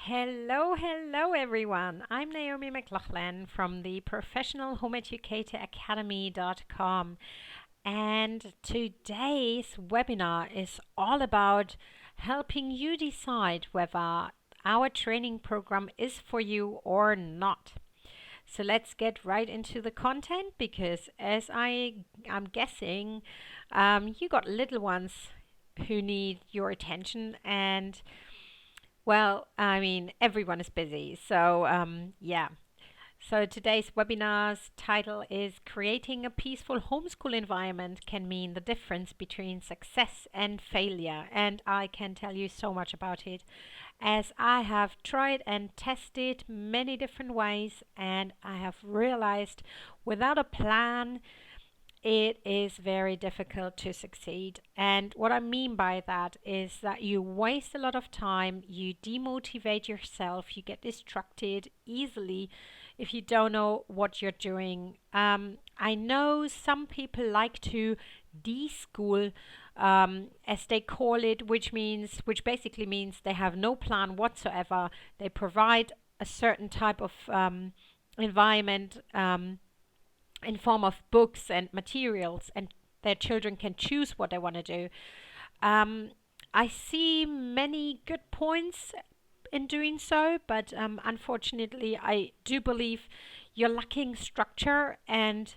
Hello everyone. I'm Naomi Mc Laughlan from the Professional Home Educator Academy.com. And today's webinar is all about helping you decide whether our training program is for you or not. So let's get right into the content because as I'm guessing, you got little ones who need your attention and everyone is busy. So So today's webinar's title is Creating a Peaceful Homeschool Environment Can Mean the Difference Between Success and Failure. And I can tell you so much about it as I have tried and tested many different ways, and I have realized without a plan, it is very difficult to succeed. And what I mean by that is that you waste a lot of time, you demotivate yourself, you get distracted easily if you don't know what you're doing. I know some people like to de-school, as they call it, which basically means they have no plan whatsoever. They provide a certain type of environment. In form of books and materials, and their children can choose what they want to do. I see many good points in doing so, but unfortunately, I do believe you're lacking structure. And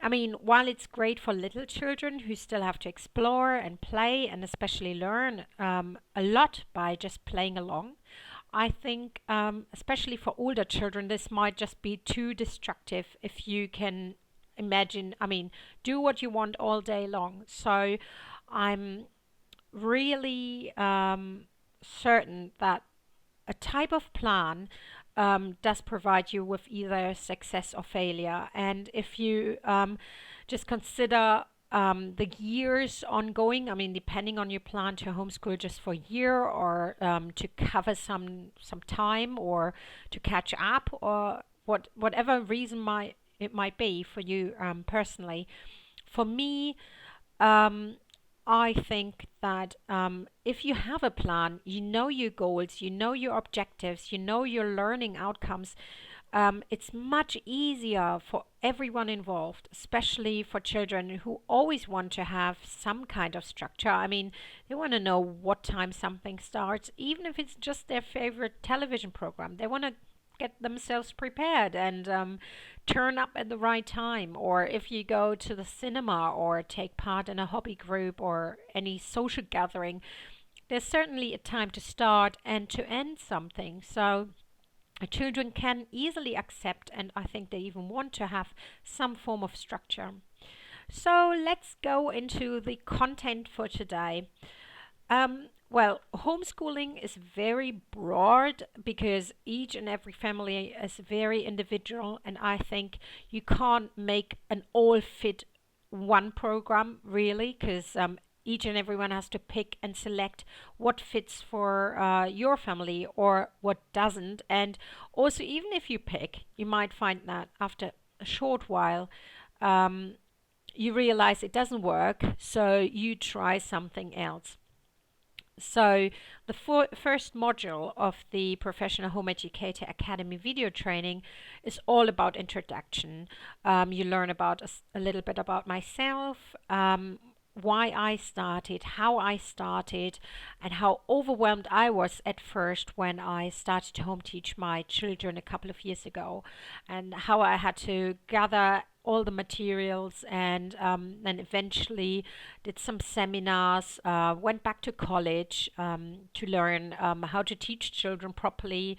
I mean, while it's great for little children who still have to explore and play and especially learn a lot by just playing along, I think, especially for older children, this might just be too destructive if you can imagine, do what you want all day long. So I'm really certain that a type of plan does provide you with either success or failure. And if you just consider the years ongoing, depending on your plan to homeschool just for a year or to cover some time or to catch up or whatever reason it might be for you personally. For me, I think that if you have a plan, you know your goals, you know your objectives, you know your learning outcomes, it's much easier for everyone involved, especially for children who always want to have some kind of structure. They want to know what time something starts, even if it's just their favorite television program. They want to get themselves prepared and turn up at the right time. Or if you go to the cinema or take part in a hobby group or any social gathering, there's certainly a time to start and to end something. So children can easily accept, and I think they even want to have some form of structure. So let's go into the content for today. Homeschooling is very broad because each and every family is very individual, and I think you can't make an all-fit one program really, because each and everyone has to pick and select what fits for your family or what doesn't. And also, even if you pick, you might find that after a short while, you realize it doesn't work, so you try something else. So the first module of the Professional Home Educator Academy video training is all about introduction. You learn about a little bit about myself, why I started, how I started, and how overwhelmed I was at first when I started to home teach my children a couple of years ago, and how I had to gather all the materials and then eventually did some seminars, went back to college to learn how to teach children properly.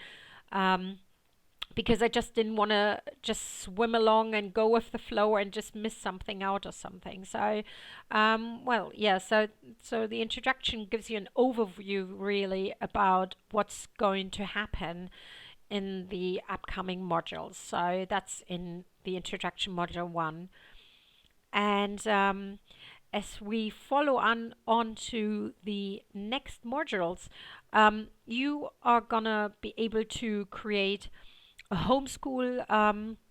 Because I just didn't want to just swim along and go with the flow and just miss something out or something. So, so the introduction gives you an overview really about what's going to happen in the upcoming modules. So that's in the introduction module 1. And as we follow on to the next modules, you are gonna be able to create a homeschool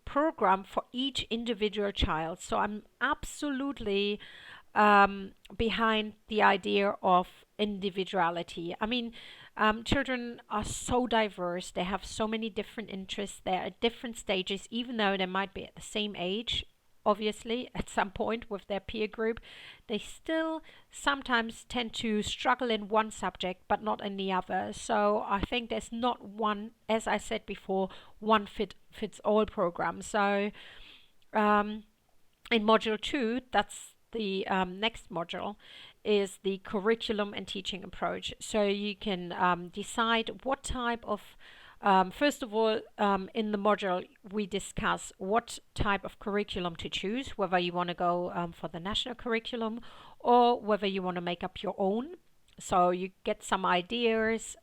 program for each individual child. So I'm absolutely behind the idea of individuality. Children are so diverse. They have so many different interests. They're at different stages, even though they might be at the same age. Obviously, at some point with their peer group, they still sometimes tend to struggle in one subject but not in the other. So I think there's not one, as I said before, one fits all program. So um, in module 2, that's the next module, is the curriculum and teaching approach. So you can decide what type of first of all, in the module, we discuss what type of curriculum to choose, whether you want to go for the national curriculum or whether you want to make up your own. So you get some ideas,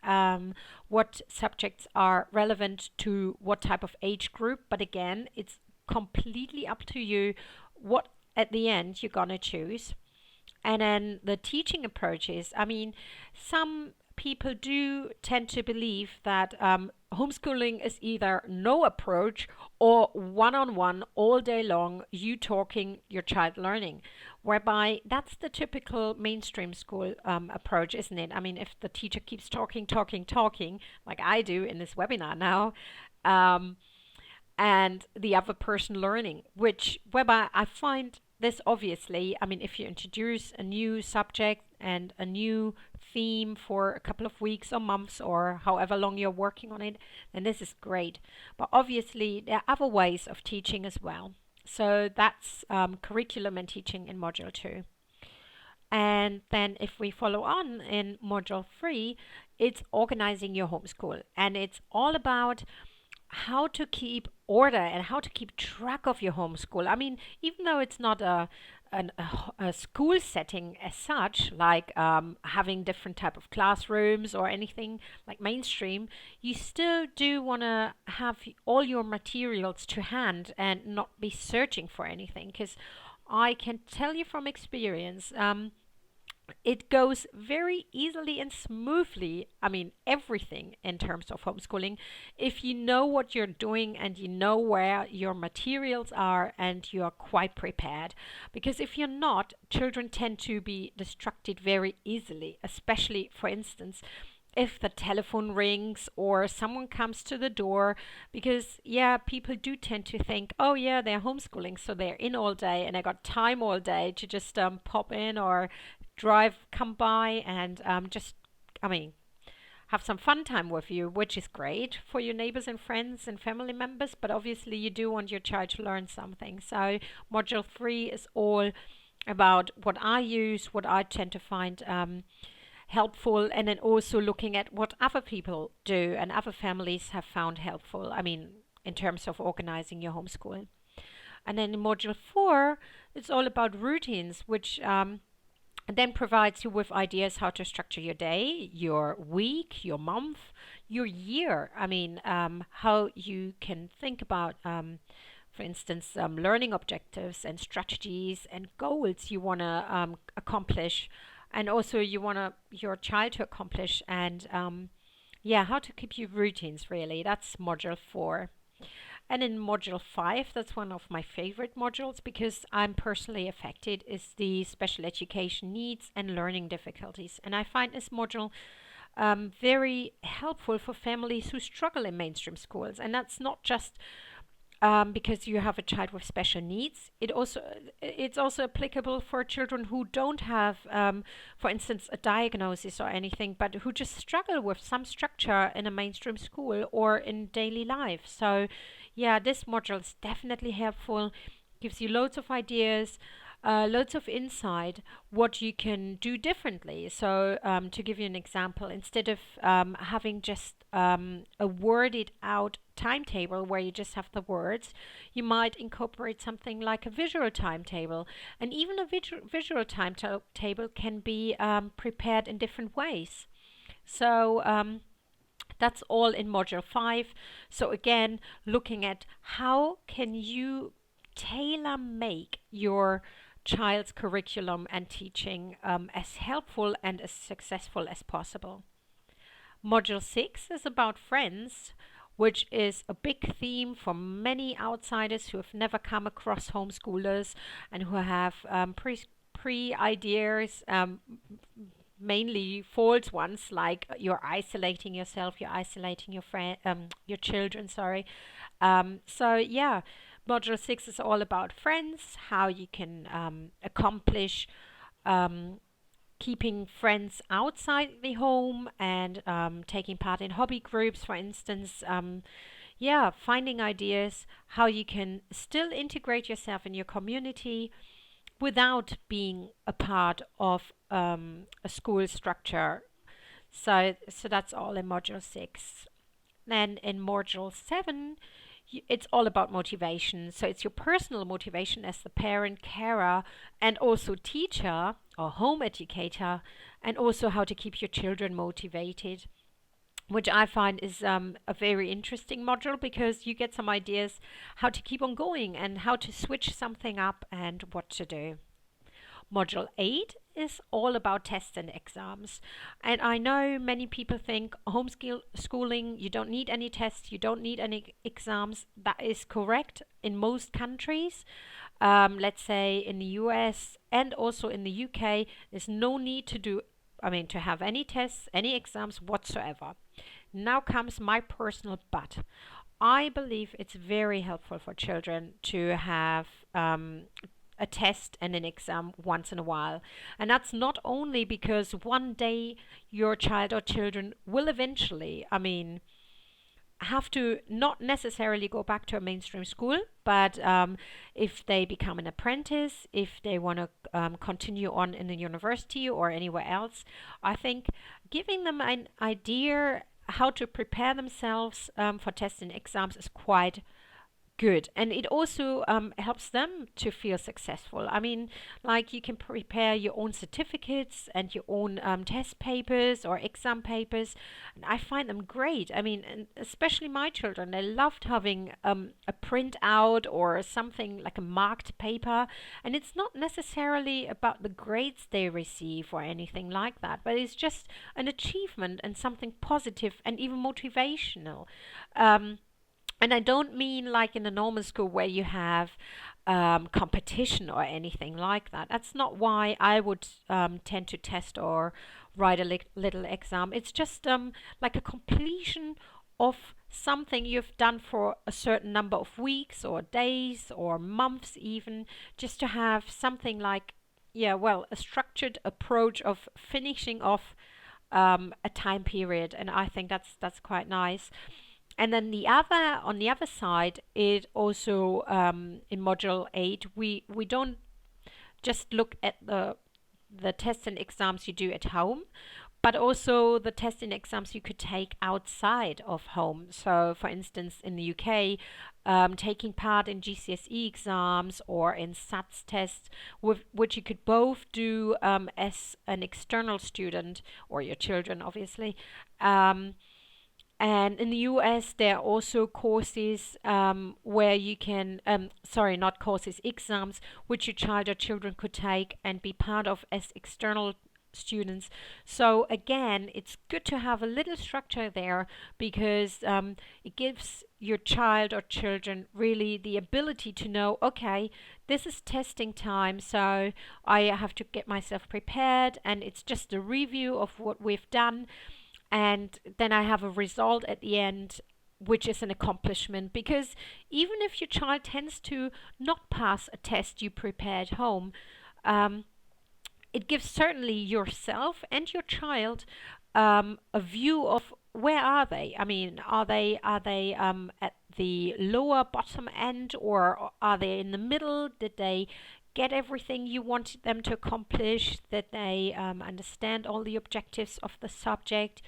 what subjects are relevant to what type of age group. But again, it's completely up to you what at the end you're going to choose. And then the teaching approaches. I mean, some people do tend to believe that homeschooling is either no approach or one on one all day long, you talking, your child learning, whereby that's the typical mainstream school approach, isn't it? I mean, if the teacher keeps talking, talking, talking, like I do in this webinar now, um, and the other person learning, which whereby I find this obviously, I mean, if you introduce a new subject and a new theme for a couple of weeks or months or however long you're working on it, then this is great. But obviously, there are other ways of teaching as well. So that's curriculum and teaching in module 2. And then if we follow on in module 3, it's organizing your homeschool. And it's all about how to keep order and how to keep track of your homeschool. I mean, even though it's not a school setting as such, like having different type of classrooms or anything like mainstream, you still do want to have all your materials to hand and not be searching for anything. Because I can tell you from experience, it goes very easily and smoothly. I mean, everything in terms of homeschooling, if you know what you're doing and you know where your materials are and you are quite prepared. Because if you're not, children tend to be distracted very easily, especially, for instance, if the telephone rings or someone comes to the door, because yeah, people do tend to think, oh yeah, they're homeschooling, so they're in all day and I got time all day to just pop in or come by and just, I mean, have some fun time with you, which is great for your neighbors and friends and family members. But obviously, you do want your child to learn something. So, module 3 is all about what I use, what I tend to find helpful, and then also looking at what other people do and other families have found helpful. I mean, in terms of organizing your homeschool. And then in module 4, it's all about routines, which and then provides you with ideas how to structure your day, your week, your month, your year. I mean, how you can think about, for instance, learning objectives and strategies and goals you want to accomplish, and also you want your child to accomplish, and yeah, how to keep your routines. Really, that's module 4. And in module 5, that's one of my favorite modules because I'm personally affected, is the special education needs and learning difficulties. And I find this module very helpful for families who struggle in mainstream schools. And that's not just because you have a child with special needs. It's also applicable for children who don't have, for instance, a diagnosis or anything, but who just struggle with some structure in a mainstream school or in daily life. So, yeah, this module is definitely helpful. Gives you loads of ideas, loads of insight what you can do differently. So to give you an example, instead of having just a worded out timetable where you just have the words, you might incorporate something like a visual timetable. And even a visual timetable can be prepared in different ways. So that's all in module 5. So again, looking at how can you tailor make your child's curriculum and teaching as helpful and as successful as possible. Module 6 is about friends, which is a big theme for many outsiders who have never come across homeschoolers and who have pre ideas, mainly false ones, like you're isolating yourself, you're isolating your children, sorry. So yeah, module 6 is all about friends, how you can accomplish um, keeping friends outside the home, and taking part in hobby groups, for instance. Yeah, finding ideas how you can still integrate yourself in your community without being a part of a school structure. So that's all in module 6. Then in module 7, it's all about motivation. So it's your personal motivation as the parent, carer, and also teacher or home educator, and also how to keep your children motivated, which I find is a very interesting module, because you get some ideas how to keep on going and how to switch something up and what to do. Module 8 is all about tests and exams. And I know many people think homeschooling, you don't need any tests, you don't need any exams. That is correct in most countries. Let's say in the US and also in the UK, there's no need to have any tests, any exams whatsoever. Now comes my personal but. I believe it's very helpful for children to have a test and an exam once in a while. And that's not only because one day your child or children will eventually, have to not necessarily go back to a mainstream school, but if they become an apprentice, if they want to continue on in the university or anywhere else, I think giving them an idea how to prepare themselves for tests and exams is quite good. And it also helps them to feel successful. Like you can prepare your own certificates and your own test papers or exam papers. And I find them great. And especially my children, they loved having a printout or something like a marked paper. And it's not necessarily about the grades they receive or anything like that, but it's just an achievement and something positive and even motivational. And I don't mean like in a normal school where you have competition or anything like that. That's not why I would tend to test or write a little exam. It's just like a completion of something you've done for a certain number of weeks or days or months even, just to have something like, yeah, well, a structured approach of finishing off a time period. And I think that's quite nice. And then on the other side, it also in module 8, we don't just look at the tests and exams you do at home, but also the tests and exams you could take outside of home. So, for instance, in the UK, taking part in GCSE exams or in SATs tests, which you could both do as an external student, or your children, obviously. And in the US, there are also courses where you can, sorry, not courses, exams, which your child or children could take and be part of as external students. So again, it's good to have a little structure there, because it gives your child or children really the ability to know, okay, this is testing time, so I have to get myself prepared, and it's just a review of what we've done. And then I have a result at the end, which is an accomplishment. Because even if your child tends to not pass a test you prepared home, it gives certainly yourself and your child a view of where are they. Are they at the lower bottom end, or are they in the middle? Did they get everything you wanted them to accomplish? That they understand all the objectives of the subject?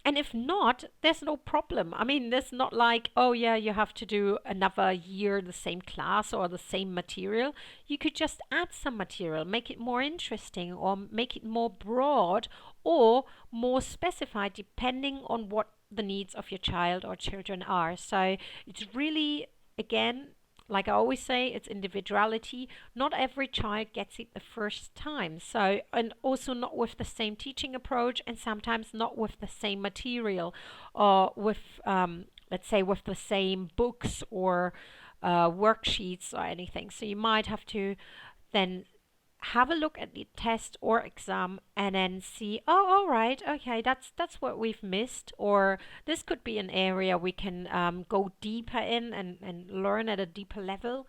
And if not, there's no problem. There's not like, oh yeah, you have to do another year the same class or the same material. You could just add some material, make it more interesting, or make it more broad or more specified, depending on what the needs of your child or children are. So it's really, again, like I always say, it's individuality. Not every child gets it the first time. So, and also not with the same teaching approach, and sometimes not with the same material, or with, let's say, with the same books or worksheets or anything. So you might have to then have a look at the test or exam and then see, oh, all right, okay, that's what we've missed, or this could be an area we can go deeper in and learn at a deeper level.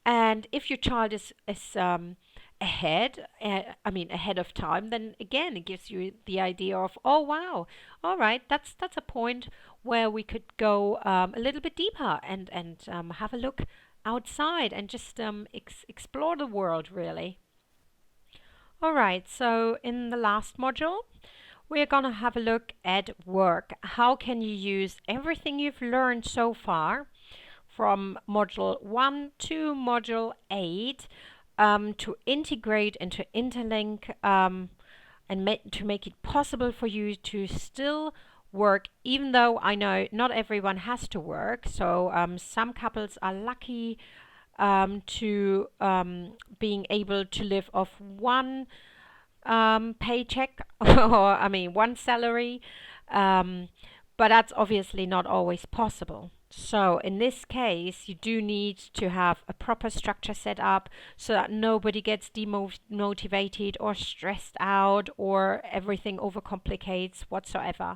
And if your child is ahead, ahead of time, then again it gives you the idea of, oh wow, all right, that's a point where we could go a little bit deeper and have a look outside and just explore the world really. All right, so in the last module, we're going to have a look at work. How can you use everything you've learned so far from module 1 to module 8 to integrate and to interlink and to make it possible for you to still work, even though I know not everyone has to work. So some couples are lucky to being able to live off one paycheck or one salary, but that's obviously not always possible. So in this case, you do need to have a proper structure set up so that nobody gets demotivated or stressed out or everything overcomplicates whatsoever.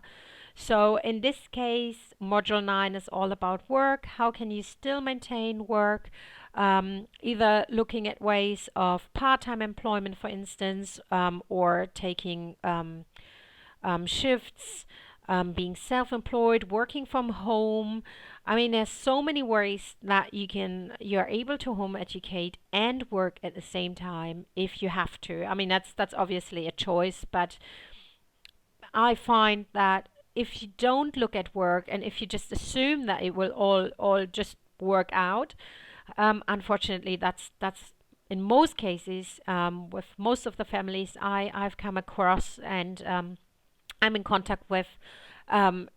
So in this case, Module 9 is all about work. How can you still maintain work? Either looking at ways of part-time employment, for instance, or taking shifts, being self-employed, working from home. There's so many ways that you're able to home educate and work at the same time if you have to. That's obviously a choice, but I find that if you don't look at work and if you just assume that it will all just work out, unfortunately, that's in most cases with most of the families I've come across and I'm in contact with,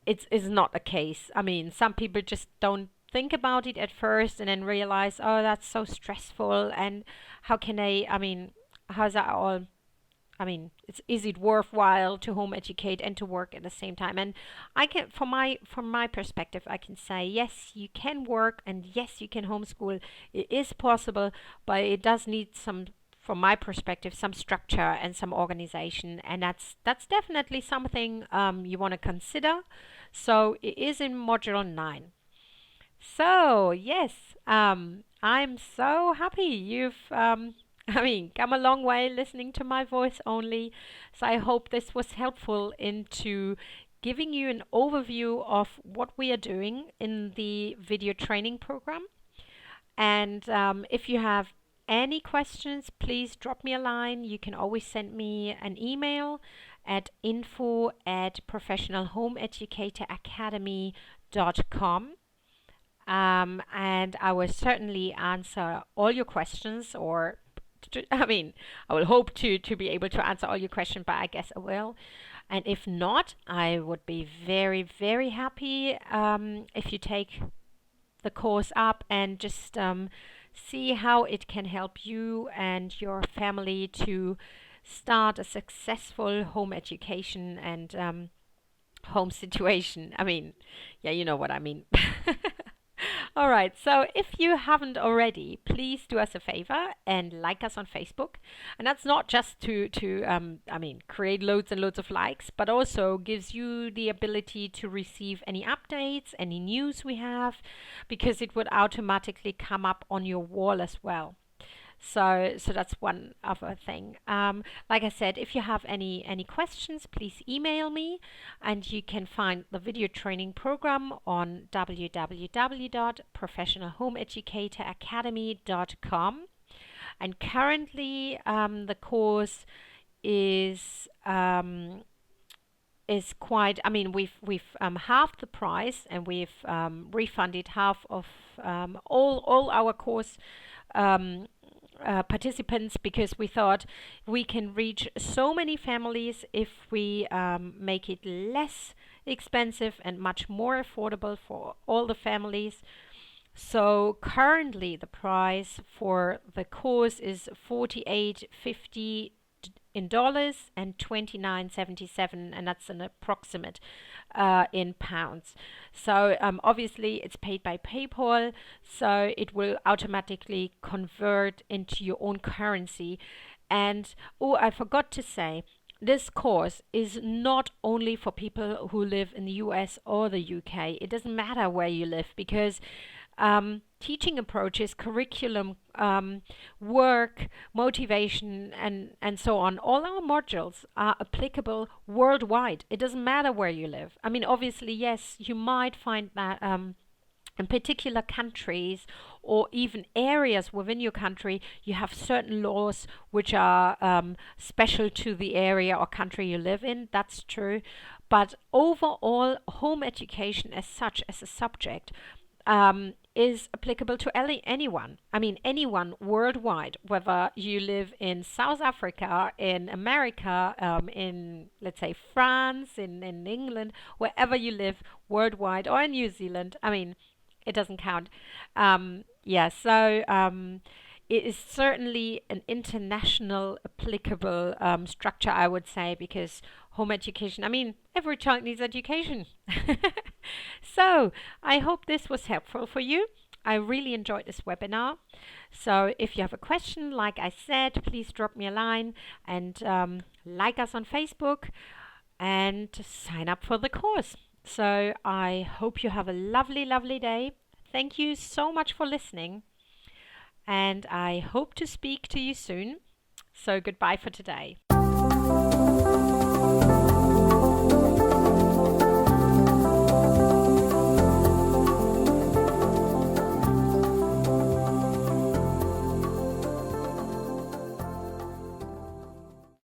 it's is not the case. Some people just don't think about it at first and then realize, oh, that's so stressful, and how can they? How's that all? Is it worthwhile to home educate and to work at the same time? And I can, from my perspective, I can say yes, you can work, and yes, you can homeschool. It is possible, but it does need some, from my perspective, some structure and some organization, and that's definitely something you want to consider. So it is in module 9. So yes, I'm so happy you've come a long way listening to my voice only. So I hope this was helpful into giving you an overview of what we are doing in the video training program. And if you have any questions, please drop me a line. You can always send me an email at info@professionalhomeeducatoracademy.com. And I will certainly answer all your questions, or I will hope to be able to answer all your questions, but I guess I will. And if not, I would be very, very happy if you take the course up and just see how it can help you and your family to start a successful home education and home situation. Yeah, you know what I mean. All right, so if you haven't already, please do us a favor and like us on Facebook. And that's not just to create loads and loads of likes, but also gives you the ability to receive any updates, any news we have, because it would automatically come up on your wall as well. So that's one other thing. Like I said, if you have any questions, please email me, and you can find the video training program on www.professionalhomeeducatoracademy.com. And currently, the course is quite. We've halved the price, and we've refunded half of all our course participants, because we thought we can reach so many families if we make it less expensive and much more affordable for all the families. So currently the price for the course is $48.50 in dollars and $29.77, and that's an approximate in pounds. So obviously it's paid by PayPal, so it will automatically convert into your own currency. And oh, I forgot to say, this course is not only for people who live in the US or the UK. It doesn't matter where you live, because teaching approaches, curriculum, work, motivation, and so on, all our modules are applicable worldwide. It doesn't matter where you live. I mean, obviously, yes, you might find that in particular countries or even areas within your country, you have certain laws which are special to the area or country you live in. That's true. But overall, home education as such, as a subject, is applicable to anyone. I mean, anyone worldwide, whether you live in South Africa, in America, in, let's say, France, in England, wherever you live worldwide, or in New Zealand. I mean, it doesn't count. Yeah, so it is certainly an international applicable structure, I would say, because home education, I mean, every child needs education. So I hope this was helpful for you. I really enjoyed this webinar. So if you have a question, like I said, please drop me a line and like us on Facebook and sign up for the course. So I hope you have a lovely, lovely day. Thank you so much for listening, and I hope to speak to you soon. So goodbye for today.